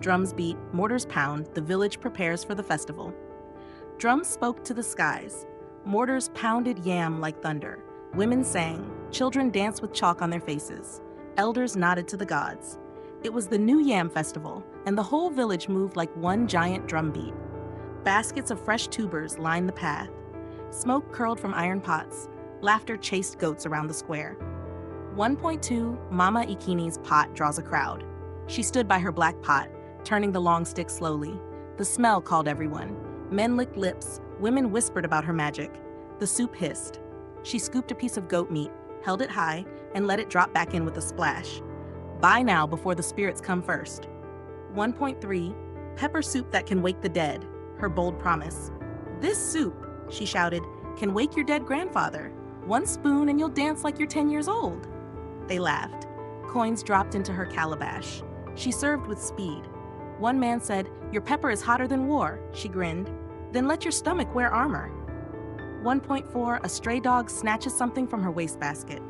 Drums beat, mortars pound, the village prepares for the festival. Drums spoke to the skies. Mortars pounded yam like thunder. Women sang. Children danced with chalk on their faces. Elders nodded to the gods. It was the New Yam Festival, and the whole village moved like one giant drum beat. Baskets of fresh tubers lined the path. Smoke curled from iron pots. Laughter chased goats around the square. 1.2 Mama Ikini's pot draws a crowd. She stood by her black pot, turning the long stick slowly. The smell called everyone. Men licked lips. Women whispered about her magic. The soup hissed. She scooped a piece of goat meat, held it high, and let it drop back in with a splash. Buy now before the spirits come first. 1.3 Pepper soup that can wake the dead, her bold promise. This soup, she shouted, can wake your dead grandfather. 1 spoon and you'll dance like you're 10 years old. They laughed. Coins dropped into her calabash. She served with speed. One man said, "Your pepper is hotter than war," she grinned. "Then let your stomach wear armor." 1.4 A stray dog snatches something from her wastebasket.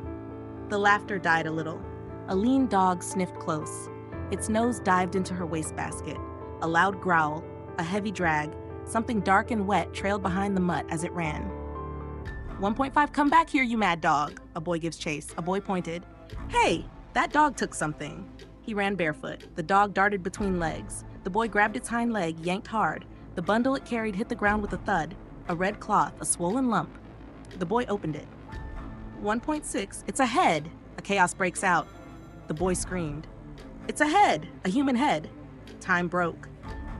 The laughter died a little. A lean dog sniffed close. Its nose dived into her wastebasket. A loud growl, a heavy drag, something dark and wet trailed behind the mutt as it ran. 1.5 Come back here, you mad dog. A boy gives chase. A boy pointed. Hey, that dog took something. He ran barefoot. The dog darted between legs. The boy grabbed its hind leg, yanked hard. The bundle it carried hit the ground with a thud. A red cloth, a swollen lump. The boy opened it. 1.6 It's a head. A chaos breaks out. The boy screamed. It's a head, a human head. Time broke.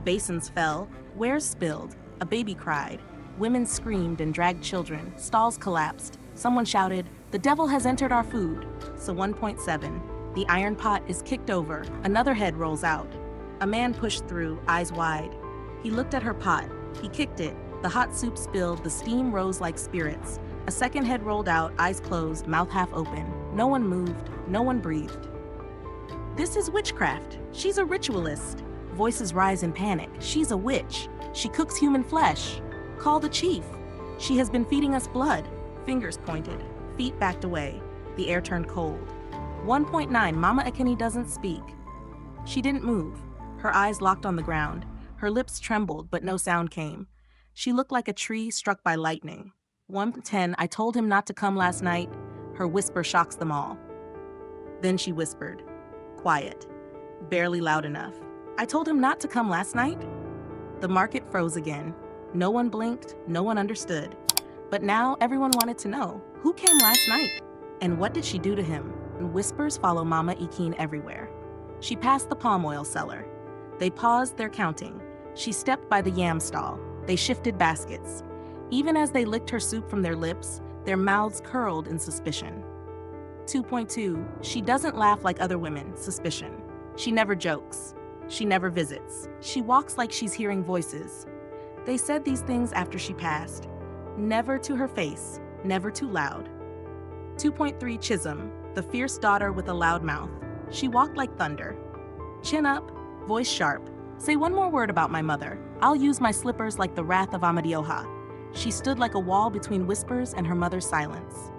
Basins fell. Wares spilled. A baby cried. Women screamed and dragged children. Stalls collapsed. Someone shouted, "The devil has entered our food." So 1.7 The iron pot is kicked over. Another head rolls out. A man pushed through, eyes wide. He looked at her pot. He kicked it. The hot soup spilled. The steam rose like spirits. A second head rolled out, eyes closed, mouth half open. No one moved. No one breathed. This is witchcraft. She's a ritualist. Voices rise in panic. She's a witch. She cooks human flesh. Call the chief. She has been feeding us blood. Fingers pointed. Feet backed away. The air turned cold. 1.9 Mama Ekene doesn't speak. She didn't move. Her eyes locked on the ground. Her lips trembled, but no sound came. She looked like a tree struck by lightning. 1.10 I told him not to come last night. Her whisper shocks them all. Then she whispered. Quiet. Barely loud enough. I told him not to come last night? The market froze again. No one blinked, no one understood. But now everyone wanted to know, who came last night? And what did she do to him? And whispers follow Mama Ikine everywhere. She passed the palm oil seller. They paused their counting. She stepped by the yam stall. They shifted baskets. Even as they licked her soup from their lips, their mouths curled in suspicion. 2.2 She doesn't laugh like other women, suspicion. She never jokes. She never visits. She walks like she's hearing voices. They said these things after she passed. Never to her face, never too loud. 2.3 Chisholm, the fierce daughter with a loud mouth. She walked like thunder. Chin up, voice sharp. Say one more word about my mother. I'll use my slippers like the wrath of Amadioha. She stood like a wall between whispers and her mother's silence.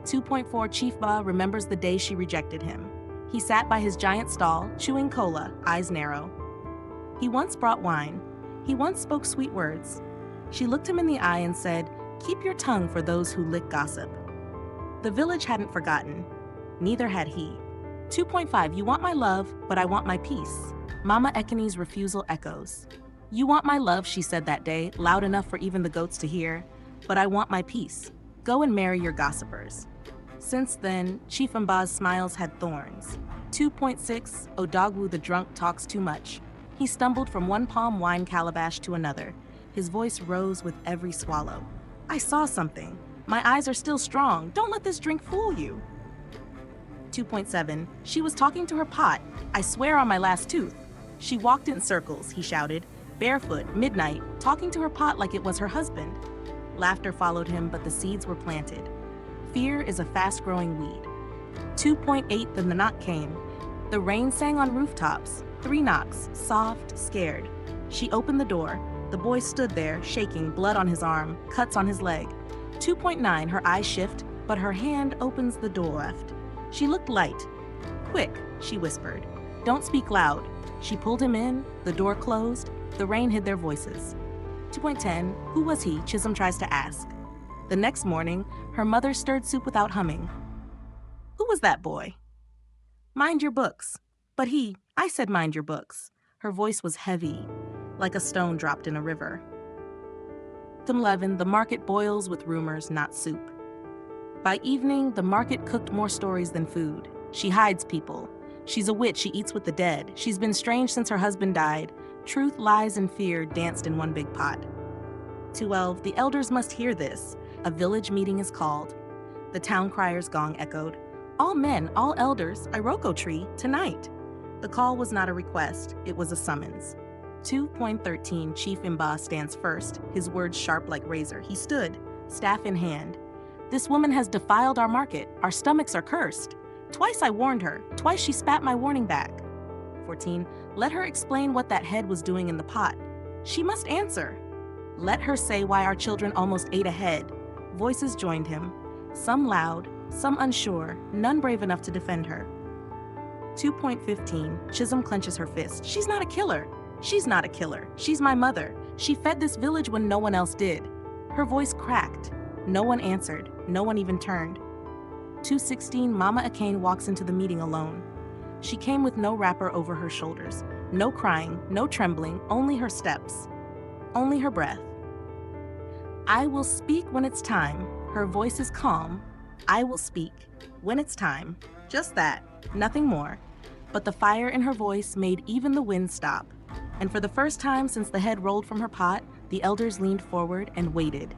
2.4 Chief Ba remembers the day she rejected him. He sat by his giant stall, chewing cola, eyes narrow. He once brought wine. He once spoke sweet words. She looked him in the eye and said, "Keep your tongue for those who lick gossip." The village hadn't forgotten. Neither had he. 2.5 You want my love, but I want my peace. Mama Ekene's refusal echoes. You want my love, she said that day, loud enough for even the goats to hear, but I want my peace. Go and marry your gossipers. Since then, Chief Mba's smiles had thorns. 2.6 Odogwu the drunk talks too much. He stumbled from one palm wine calabash to another. His voice rose with every swallow. I saw something. My eyes are still strong. Don't let this drink fool you. 2.7 She was talking to her pot. I swear on my last tooth. She walked in circles, he shouted, barefoot, midnight, talking to her pot like it was her husband. Laughter followed him, but the seeds were planted. Fear is a fast-growing weed. 2.8 The knock came. The rain sang on rooftops. 3 knocks, soft, scared. She opened the door. The boy stood there, shaking, blood on his arm, cuts on his leg. 2.9 Her eyes shift, but her hand opens the door left. She looked light. Quick, she whispered. Don't speak loud. She pulled him in, the door closed, the rain hid their voices. 2.10, who was he? Chisholm tries to ask. The next morning, her mother stirred soup without humming. Who was that boy? Mind your books. But I said mind your books. Her voice was heavy, like a stone dropped in a river. 11, the market boils with rumors, not soup. By evening, the market cooked more stories than food. She hides people. She's a witch, she eats with the dead. She's been strange since her husband died. Truth, lies, and fear danced in one big pot. 12, the elders must hear this. A village meeting is called. The town crier's gong echoed. All men, all elders, Iroko tree, tonight. The call was not a request, it was a summons. 2.13, Chief Imba stands first, his words sharp like razor. He stood, staff in hand. This woman has defiled our market. Our stomachs are cursed. Twice I warned her. Twice she spat my warning back. 14, let her explain what that head was doing in the pot. She must answer. Let her say why our children almost ate a head. Voices joined him, some loud, some unsure, none brave enough to defend her. 2.15, Chisholm clenches her fist. She's not a killer. She's not a killer. She's my mother. She fed this village when no one else did. Her voice cracked. No one answered. No one even turned. 2.16, Mama Akane walks into the meeting alone. She came with no wrapper over her shoulders. No crying, no trembling, only her steps. Only her breath. I will speak when it's time. Her voice is calm. I will speak when it's time. Just that, nothing more. But the fire in her voice made even the wind stop. And for the first time since the head rolled from her pot, the elders leaned forward and waited.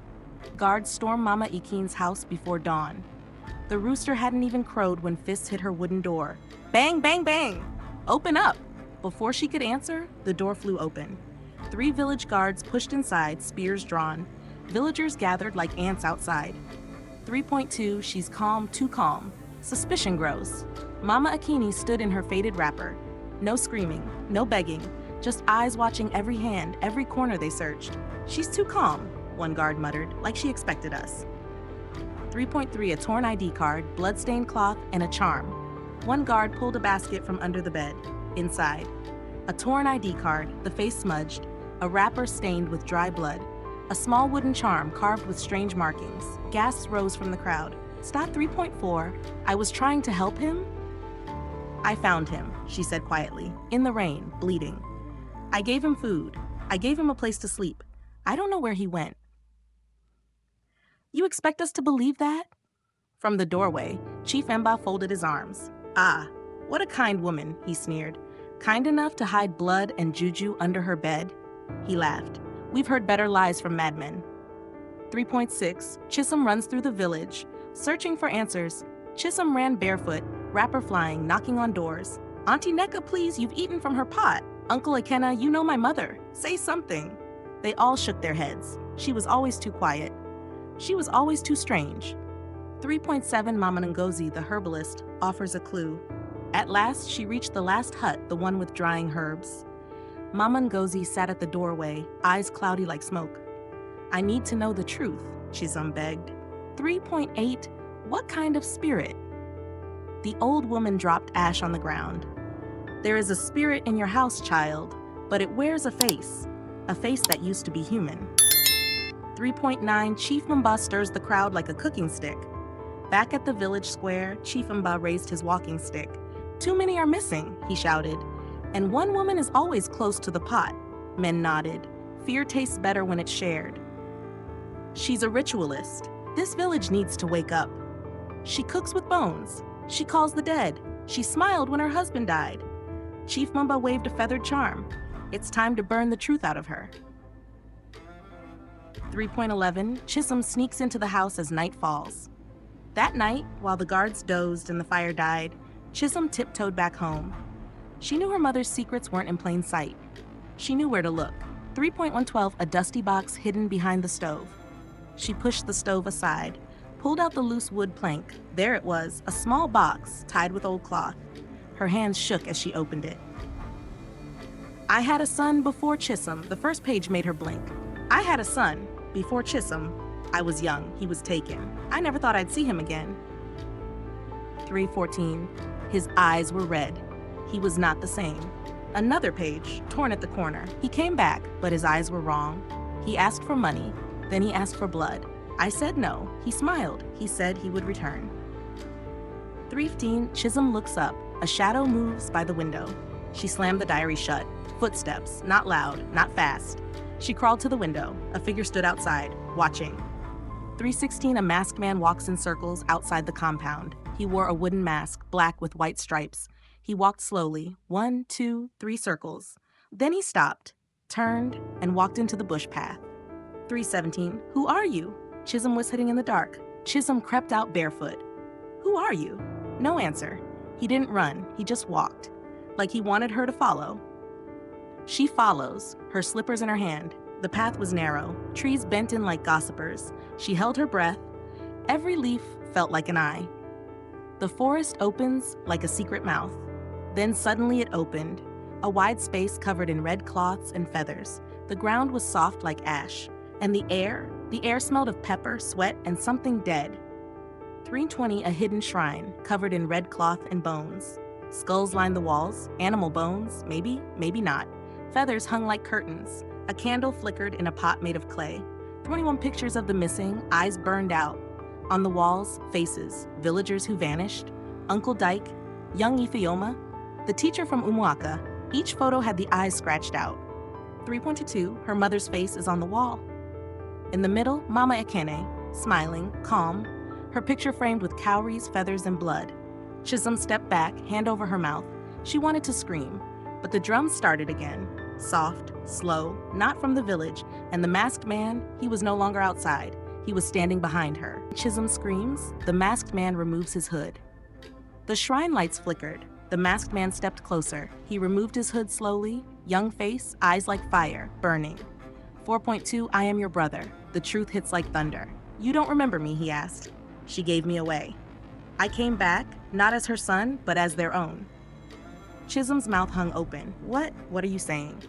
Guards stormed Mama Ikine's house before dawn. The rooster hadn't even crowed when fists hit her wooden door. Bang, bang, bang! Open up! Before she could answer, the door flew open. 3 village guards pushed inside, spears drawn. Villagers gathered like ants outside. 3.2, she's calm, too calm. Suspicion grows. Mama Akine stood in her faded wrapper. No screaming, no begging, just eyes watching every hand, every corner they searched. She's too calm, one guard muttered, like she expected us. 3.3, a torn ID card, blood-stained cloth, and a charm. One guard pulled a basket from under the bed. Inside, a torn ID card, the face smudged, a wrapper stained with dry blood, a small wooden charm carved with strange markings. Gasps rose from the crowd. Stop. 3.4, I was trying to help him? I found him, she said quietly, in the rain, bleeding. I gave him food. I gave him a place to sleep. I don't know where he went. You expect us to believe that? From the doorway, Chief Imba folded his arms. Ah, what a kind woman, he sneered. Kind enough to hide blood and juju under her bed? He laughed. We've heard better lies from madmen. 3.6, Chisholm runs through the village, searching for answers. Chisholm ran barefoot, wrapper flying, knocking on doors. Auntie Neka, please, you've eaten from her pot. Uncle Akena, you know my mother. Say something. They all shook their heads. She was always too quiet. She was always too strange. 3.7, Mama Ngozi, the herbalist, offers a clue. At last, she reached the last hut, the one with drying herbs. Mama Ngozi sat at the doorway, eyes cloudy like smoke. I need to know the truth, Chisholm begged. 3.8, what kind of spirit? The old woman dropped ash on the ground. There is a spirit in your house, child, but it wears a face that used to be human. 3.9, Chief Imba stirs the crowd like a cooking stick. Back at the village square, Chief Imba raised his walking stick. Too many are missing, he shouted. And one woman is always close to the pot. Men nodded. Fear tastes better when it's shared. She's a ritualist. This village needs to wake up. She cooks with bones. She calls the dead. She smiled when her husband died. Chief Imba waved a feathered charm. It's time to burn the truth out of her. 3.11, Chisholm sneaks into the house as night falls. That night, while the guards dozed and the fire died, Chisholm tiptoed back home. She knew her mother's secrets weren't in plain sight. She knew where to look. 3.112, a dusty box hidden behind the stove. She pushed the stove aside, pulled out the loose wood plank. There it was, a small box tied with old cloth. Her hands shook as she opened it. I had a son before Chisholm. The first page made her blink. I had a son before Chisholm. I was young. He was taken. I never thought I'd see him again. 3.14. His eyes were red. He was not the same. Another page, torn at the corner. He came back, but his eyes were wrong. He asked for money, then he asked for blood. I said no. He smiled. He said he would return. 3:15, Chisholm looks up. A shadow moves by the window. She slammed the diary shut. Footsteps, not loud, not fast. She crawled to the window. A figure stood outside, watching. 3:16, a masked man walks in circles outside the compound. He wore a wooden mask, black with white stripes. He walked slowly, 1, 2, 3 circles. Then he stopped, turned, and walked into the bush path. 3:17, who are you? Chisholm was sitting in the dark. Chisholm crept out barefoot. Who are you? No answer. He didn't run, he just walked, like he wanted her to follow. She follows, her slippers in her hand. The path was narrow, trees bent in like gossipers. She held her breath. Every leaf felt like an eye. The forest opens like a secret mouth. Then suddenly it opened, a wide space covered in red cloths and feathers. The ground was soft like ash, and the air smelled of pepper, sweat, and something dead. 3:20, a hidden shrine, covered in red cloth and bones. Skulls lined the walls, animal bones, maybe, maybe not. Feathers hung like curtains. A candle flickered in a pot made of clay. 21 pictures of the missing, eyes burned out. On the walls, faces, villagers who vanished, Uncle Dyke, young Ifeoma, the teacher from Umuaka. Each photo had the eyes scratched out. 3.22, her mother's face is on the wall. In the middle, Mama Ekene, smiling, calm, her picture framed with cowries, feathers, and blood. Chisholm stepped back, hand over her mouth. She wanted to scream, but the drums started again. Soft, slow, not from the village, and the masked man, he was no longer outside. He was standing behind her. Chisholm screams. The masked man removes his hood. The shrine lights flickered. The masked man stepped closer. He removed his hood slowly, young face, eyes like fire, burning. 4.2, I am your brother. The truth hits like thunder. You don't remember me, he asked. She gave me away. I came back, not as her son, but as their own. Chisholm's mouth hung open. What? What are you saying?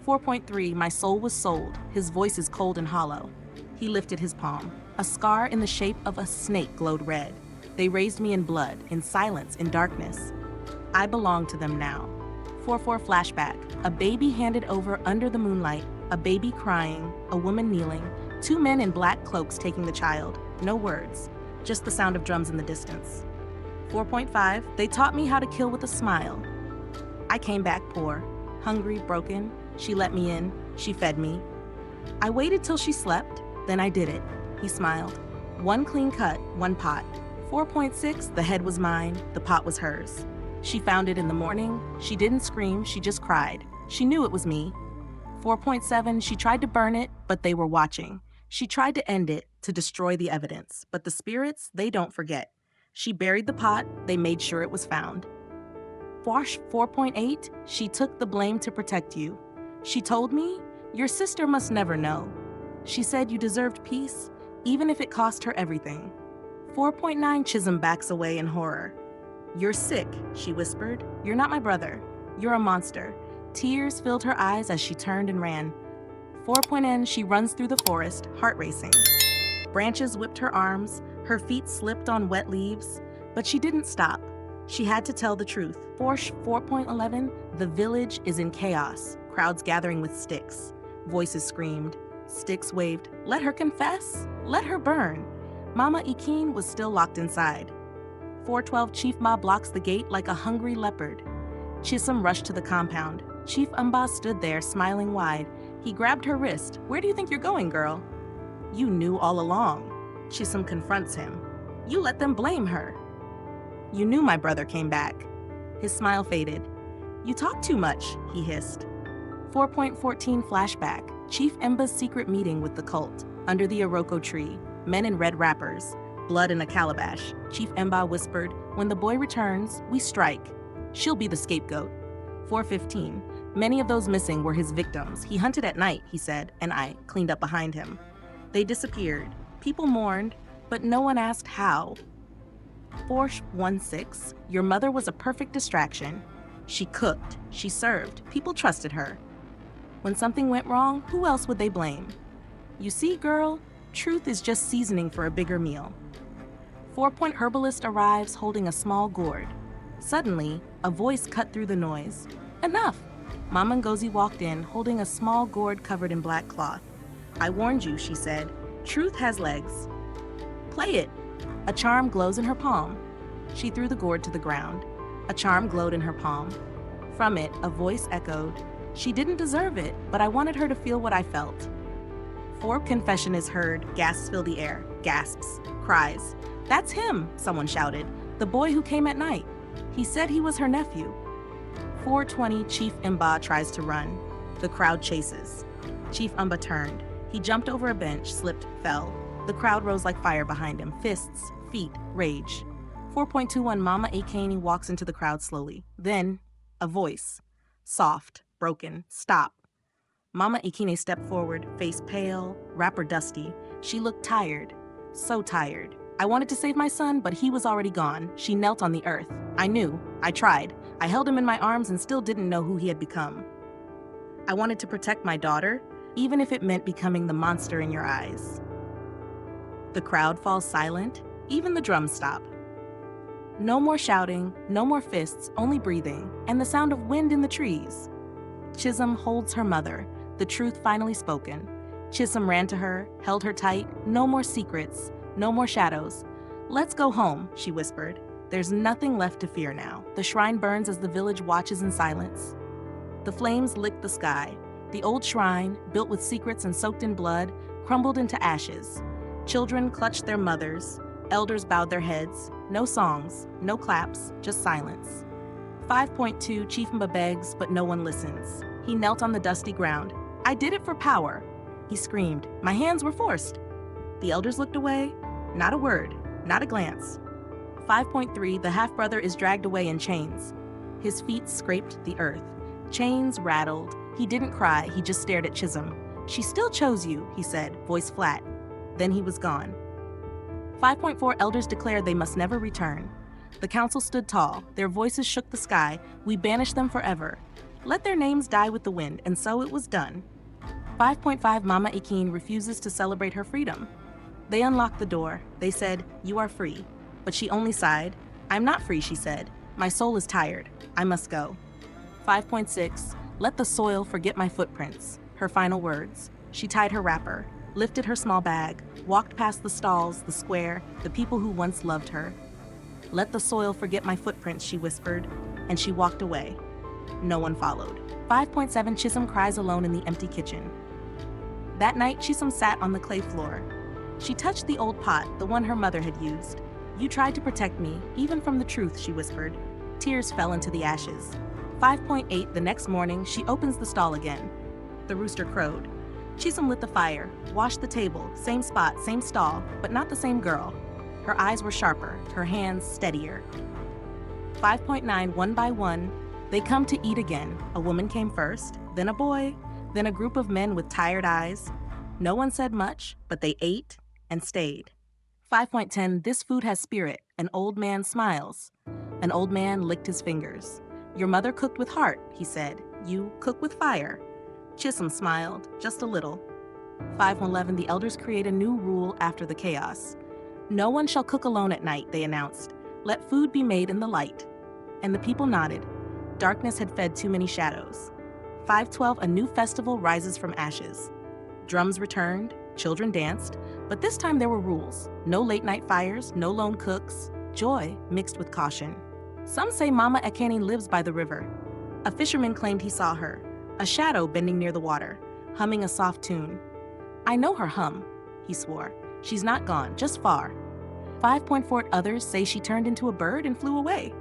4.3, my soul was sold. His voice is cold and hollow. He lifted his palm. A scar in the shape of a snake glowed red. They raised me in blood, in silence, in darkness. I belong to them now. 4.4, flashback. A baby handed over under the moonlight, a baby crying, a woman kneeling, 2 men in black cloaks taking the child. No words, just the sound of drums in the distance. 4.5, they taught me how to kill with a smile. I came back poor, hungry, broken. She let me in, she fed me. I waited till she slept, then I did it. He smiled. 1 clean cut, 1 pot. 4.6, the head was mine, the pot was hers. She found it in the morning. She didn't scream, she just cried. She knew it was me. 4.7, she tried to burn it, but they were watching. She tried to end it, to destroy the evidence, but the spirits, they don't forget. She buried the pot, they made sure it was found. 4.8, she took the blame to protect you. She told me, your sister must never know. She said you deserved peace, even if it cost her everything. 4.9, Chisholm backs away in horror. You're sick, she whispered. You're not my brother. You're a monster. Tears filled her eyes as she turned and ran. 4.N, she runs through the forest, heart racing. Branches whipped her arms, her feet slipped on wet leaves, but she didn't stop. She had to tell the truth. 4.11, the village is in chaos, crowds gathering with sticks. Voices screamed. Sticks waved. Let her confess. Let her burn. Mama Ikin was still locked inside. 4.12, Chief Ma blocks the gate like a hungry leopard. Chisholm rushed to the compound. Chief Umba stood there, smiling wide. He grabbed her wrist. Where do you think you're going, girl? You knew all along. Chisholm confronts him. You let them blame her. You knew my brother came back. His smile faded. You talk too much, he hissed. 4.14, flashback. Chief Emba's secret meeting with the cult. Under the Iroko tree, men in red wrappers, blood in a calabash. Chief Emba whispered, when the boy returns, we strike. She'll be the scapegoat. 4.15, many of those missing were his victims. He hunted at night, he said, and I cleaned up behind him. They disappeared. People mourned, but no one asked how. 4.16, your mother was a perfect distraction. She cooked, she served, people trusted her. When something went wrong, who else would they blame? You see, girl, truth is just seasoning for a bigger meal. 4. Herbalist arrives holding a small gourd. Suddenly, a voice cut through the noise. Enough! Mama Ngozi walked in, holding a small gourd covered in black cloth. "I warned you," she said. "Truth has legs." "Play it." A charm glows in her palm. She threw the gourd to the ground. A charm glowed in her palm. From it, a voice echoed, "She didn't deserve it, but I wanted her to feel what I felt." Forb confession is heard, gasps fill the air, gasps, cries. "That's him," someone shouted, "the boy who came at night. He said he was her nephew." 4:20, Chief Imba tries to run. The crowd chases. Chief Imba turned. He jumped over a bench, slipped, fell. The crowd rose like fire behind him, fists, feet, rage. 4.21, Mama Akani walks into the crowd slowly. Then, a voice. Soft, broken, "Stop." Mama Akine stepped forward, face pale, wrapper dusty. She looked tired, so tired. "I wanted to save my son, but he was already gone." She knelt on the earth. "I knew. I tried. I held him in my arms and still didn't know who he had become. I wanted to protect my daughter, even if it meant becoming the monster in your eyes." The crowd falls silent. Even the drums stop. No more shouting, no more fists, only breathing, and the sound of wind in the trees. Chisholm holds her mother, the truth finally spoken. Chisholm ran to her, held her tight. No more secrets, no more shadows. "Let's go home," she whispered. "There's nothing left to fear now." The shrine burns as the village watches in silence. The flames lick the sky. The old shrine, built with secrets and soaked in blood, crumbled into ashes. Children clutched their mothers. Elders bowed their heads. No songs, no claps, just silence. 5.2, Chief Mba begs, but no one listens. He knelt on the dusty ground. "I did it for power," he screamed. "My hands were forced." The elders looked away. Not a word, not a glance. 5.3, the half-brother is dragged away in chains. His feet scraped the earth. Chains rattled. He didn't cry, he just stared at Chisholm. "She still chose you," he said, voice flat. Then he was gone. 5.4, elders declared they must never return. The council stood tall. Their voices shook the sky. "We banish them forever. Let their names die with the wind," and so it was done. 5.5, Mama Akine refuses to celebrate her freedom. They unlocked the door. They said, "You are free." But she only sighed. "I'm not free," she said. "My soul is tired. I must go." 5.6, "Let the soil forget my footprints." Her final words. She tied her wrapper, lifted her small bag, walked past the stalls, the square, the people who once loved her. "Let the soil forget my footprints," she whispered, and she walked away. No one followed. 5.7, Chisholm cries alone in the empty kitchen. That night, Chisholm sat on the clay floor. She touched the old pot, the one her mother had used. "You tried to protect me, even from the truth," she whispered. Tears fell into the ashes. 5.8, the next morning, she opens the stall again. The rooster crowed. Chisholm lit the fire, washed the table, same spot, same stall, but not the same girl. Her eyes were sharper, her hands steadier. 5.9, one by one, they come to eat again. A woman came first, then a boy, then a group of men with tired eyes. No one said much, but they ate and stayed. 5.10, this food has spirit. An old man smiles. An old man licked his fingers. "Your mother cooked with heart," he said. "You cook with fire." Chisholm smiled, just a little. 5.11, the elders create a new rule after the chaos. "No one shall cook alone at night," they announced. "Let food be made in the light." And the people nodded. Darkness had fed too many shadows. 5.12, a new festival rises from ashes. Drums returned, children danced, but this time there were rules. No late-night fires, no lone cooks, joy mixed with caution. Some say Mama Akani lives by the river. A fisherman claimed he saw her, a shadow bending near the water, humming a soft tune. "I know her hum," he swore. "She's not gone, just far." 5.4, others say she turned into a bird and flew away.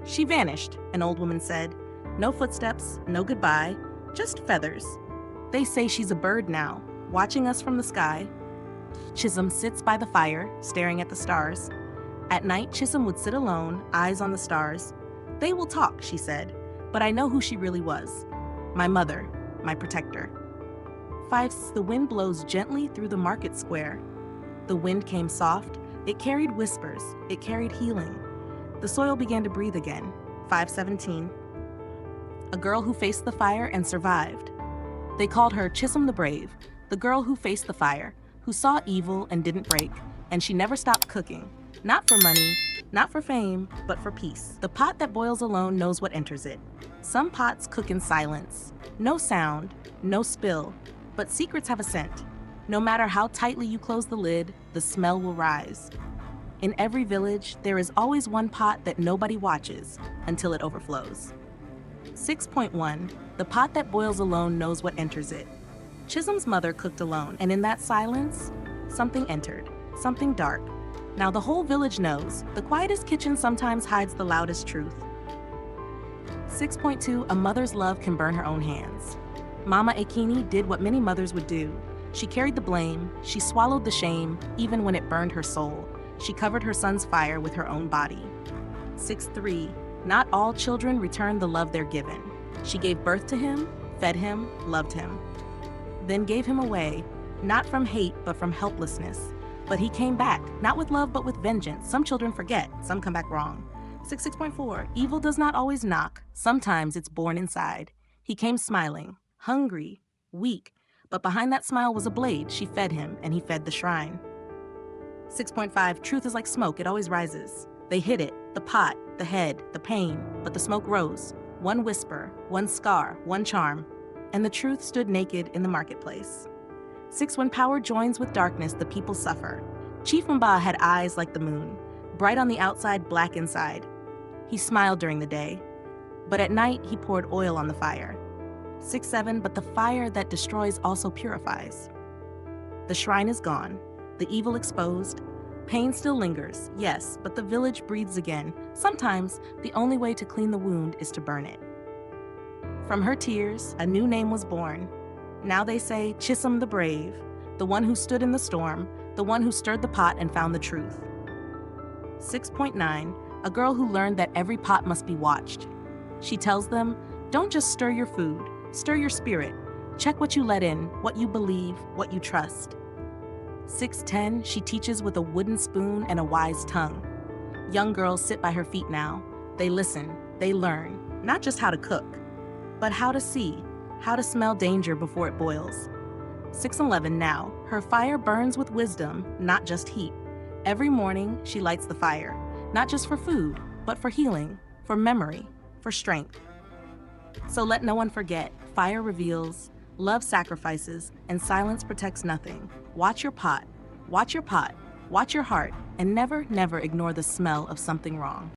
"She vanished," an old woman said. "No footsteps, no goodbye, just feathers. They say she's a bird now, watching us from the sky." Chisholm sits by the fire, staring at the stars. At night, Chisholm would sit alone, eyes on the stars. "They will talk," she said, "but I know who she really was. My mother, my protector." 5, the wind blows gently through the market square. The wind came soft. It carried whispers. It carried healing. The soil began to breathe again. 5.17, a girl who faced the fire and survived. They called her Chisholm the Brave, the girl who faced the fire, who saw evil and didn't break, and she never stopped cooking. Not for money, not for fame, but for peace. The pot that boils alone knows what enters it. Some pots cook in silence. No sound, no spill, but secrets have a scent. No matter how tightly you close the lid, the smell will rise. In every village, there is always one pot that nobody watches until it overflows. 6.1. The pot that boils alone knows what enters it. Chisholm's mother cooked alone, and in that silence, something entered, something dark. Now the whole village knows, the quietest kitchen sometimes hides the loudest truth. 6.2. A mother's love can burn her own hands. Mama Akini did what many mothers would do. She carried the blame, she swallowed the shame, even when it burned her soul. She covered her son's fire with her own body. 6.3. Not all children return the love they're given. She gave birth to him, fed him, loved him, then gave him away, not from hate, but from helplessness. But he came back, not with love, but with vengeance. Some children forget, some come back wrong. 6.4. Evil does not always knock. Sometimes it's born inside. He came smiling, hungry, weak, but behind that smile was a blade. She fed him, and he fed the shrine. 6.5. Truth is like smoke, it always rises. They hid it, the pot, the head, the pain, but the smoke rose. One whisper, one scar, one charm, and the truth stood naked in the marketplace. 6. When power joins with darkness, the people suffer. Chief Mba had eyes like the moon, bright on the outside, black inside. He smiled during the day, but at night he poured oil on the fire. 6.7. But the fire that destroys also purifies. The shrine is gone, the evil exposed. Pain still lingers, yes, but the village breathes again. Sometimes the only way to clean the wound is to burn it. From her tears, a new name was born. Now they say Chisholm the Brave, the one who stood in the storm, the one who stirred the pot and found the truth. 6.9. A girl who learned that every pot must be watched. She tells them, don't just stir your food, stir your spirit. Check what you let in, what you believe, what you trust. 6.10. She teaches with a wooden spoon and a wise tongue. Young girls sit by her feet now. They listen, they learn, not just how to cook, but how to see, how to smell danger before it boils. 6.11. Now, her fire burns with wisdom, not just heat. Every morning, she lights the fire, not just for food, but for healing, for memory, for strength. So let no one forget, fire reveals, love sacrifices, and silence protects nothing. Watch your pot, watch your pot, watch your heart, and never, never ignore the smell of something wrong.